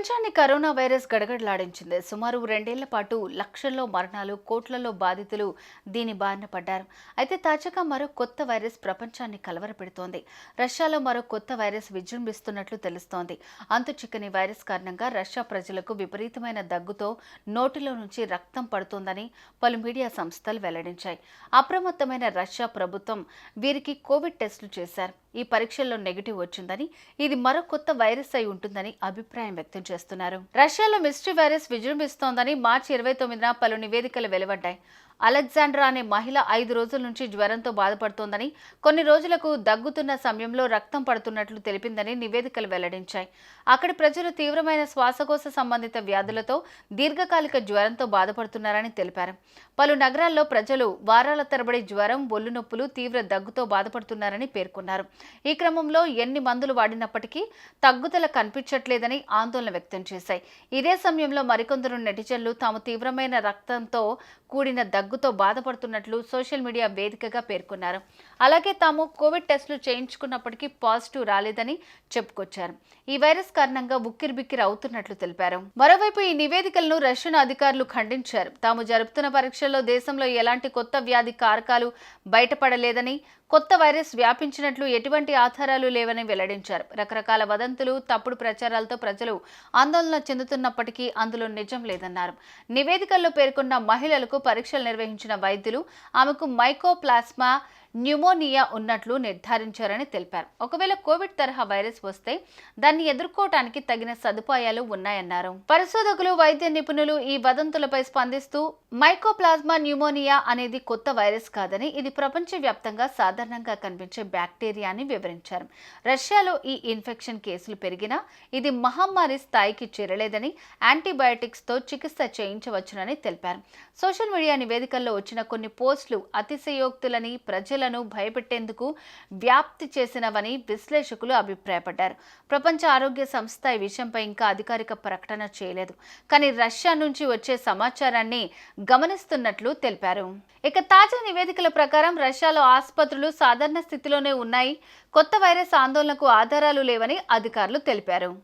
ప్రపంచాన్ని corona virus గడగడలాడించింది. సుమారు 2 ఏళ్ల పాటు లక్షల్లో మరణాలు, కోట్లలో బాధితులు దీని బారిన పడ్డారు. అయితే తాజాగా మరో కొత్త వైరస్ ప్రపంచాన్ని కలవరపెడుతోంది. రష్యాలో మరో కొత్త వైరస్ విజృంభిస్తున్నట్లు తెలుస్తోంది. అంతుచిక్కని వైరస్ కారణంగా రష్యా ప్రజలకు విపరీతమైన దగ్గుతో నోటిలో నుంచి రక్తం పడుతోందని పలు మీడియా సంస్థలు వెల్లడించాయి. అప్రమత్తమైన రష్యా ప్రభుత్వం వీరికి కోవిడ్ టెస్టులు చేశారు. ఈ పరీక్షల్లో నెగిటివ్ వచ్చిందని, ఇది మరో కొత్త వైరస్ అయి ఉంటుందని అభిప్రాయం వ్యక్తం చేస్తున్నారు. రష్యాలో మిస్టరీ వైరస్ విజృంభిస్తోందని మార్చి 29న పలు నివేదికలు వెలువడ్డాయి. అలెగ్జాండ్రా అనే మహిళ 5 రోజుల నుంచి జ్వరంతో బాధపడుతోందని, కొన్ని రోజులకు దగ్గుతున్న సమయంలో రక్తం పడుతున్నట్లు తెలిపిందని నివేదికలు వెల్లడించాయి. అక్కడి ప్రజలు తీవ్రమైన శ్వాసకోశ సంబంధిత వ్యాధులతో దీర్ఘకాలిక జ్వరంతో బాధపడుతున్నారని తెలిపారు. పలు నగరాల్లో ప్రజలు వారాల తరబడి జ్వరం, ఒళ్ళు నొప్పులు, తీవ్ర దగ్గుతో బాధపడుతున్నారని పేర్కొన్నారు. ఈ క్రమంలో ఎన్ని మందులు వాడినప్పటికీ తగ్గుదల కనిపించట్లేదని ఆందోళన వ్యక్తం చేశాయి. ఇదే సమయంలో మరికొందరు నెటిజన్లు తాము తీవ్రమైన రక్తంతో కూడిన దగ్గుతో బాధపడుతున్నట్లు సోషల్ మీడియా వేదికగా పేర్కొన్నారు. అలాగే తాము కోవిడ్ టెస్టులు చేయించుకున్నప్పటికీ పాజిటివ్ రాలేదని చెప్పుకొచ్చారు. ఈ వైరస్ కారణంగా ఉక్కిరిబిక్కిరి అవుతున్నట్లు తెలిపారు. మరోవైపు ఈ నివేదికలను రష్యన్ అధికారులు ఖండించారు. తాము జరుపుతున్న పరీక్షల్లో దేశంలో ఎలాంటి కొత్త వ్యాధి కారకాలు బయటపడలేదని, కొత్త వైరస్ వ్యాపించినట్లు ఎటువంటి ఆధారాలు లేవని వెల్లడించారు. రకరకాల వదంతులు, తప్పుడు ప్రచారాలతో ప్రజలు ఆందోళన చెందుతున్నప్పటికీ అందులో నిజం లేదన్నారు. నివేదికల్లో పేర్కొన్న మహిళలకు పరీక్షలు నిర్వహించిన వైద్యులు ఆమెకు మైకోప్లాస్మా న్యూమోనియా ఉన్నట్లు నిర్ధారించారని తెలిపారు. ఒకవేళ కోవిడ్ తరహా వైరస్ వస్తే దాన్ని ఎదుర్కోవటానికి తగిన సదుపాయాలు ఉన్నాయన్నారు. పరిశోధకులు, వైద్య నిపుణులు ఈ వదంతులపై స్పందిస్తూ మైకోప్లాస్మా న్యూమోనియా అనేది కొత్త వైరస్ కాదని, ఇది ప్రపంచవ్యాప్తంగా సాధారణంగా కనిపించే బ్యాక్టీరియా అని వివరించారు. రష్యాలో ఈ ఇన్ఫెక్షన్ కేసులు పెరిగినా ఇది మహమ్మారి స్థాయికి చేరలేదని, యాంటీబయాటిక్స్ తో చికిత్స చేయించవచ్చునని తెలిపారు. సోషల్ మీడియా నివేదికల్లో వచ్చిన కొన్ని పోస్టులు అతిశయోక్తులని, ప్రజలను భయపెట్టేందుకు వ్యాప్తి చేసినవని విశ్లేషకులు అభిప్రాయపడ్డారు. ప్రపంచ ఆరోగ్య సంస్థ ఈ విషయంపై ఇంకా అధికారిక ప్రకటన చేయలేదు. కానీ రష్యా నుంచి వచ్చే సమాచారాన్ని గమనిస్తున్నట్లు తెలిపారు. ఇక తాజా నివేదికల ప్రకారం రష్యాలో ఆసుపత్రులు సాధారణ స్థితిలోనే ఉన్నాయి. కొత్త వైరస్ ఆందోళనకు ఆధారాలు లేవని అధికారులు తెలిపారు.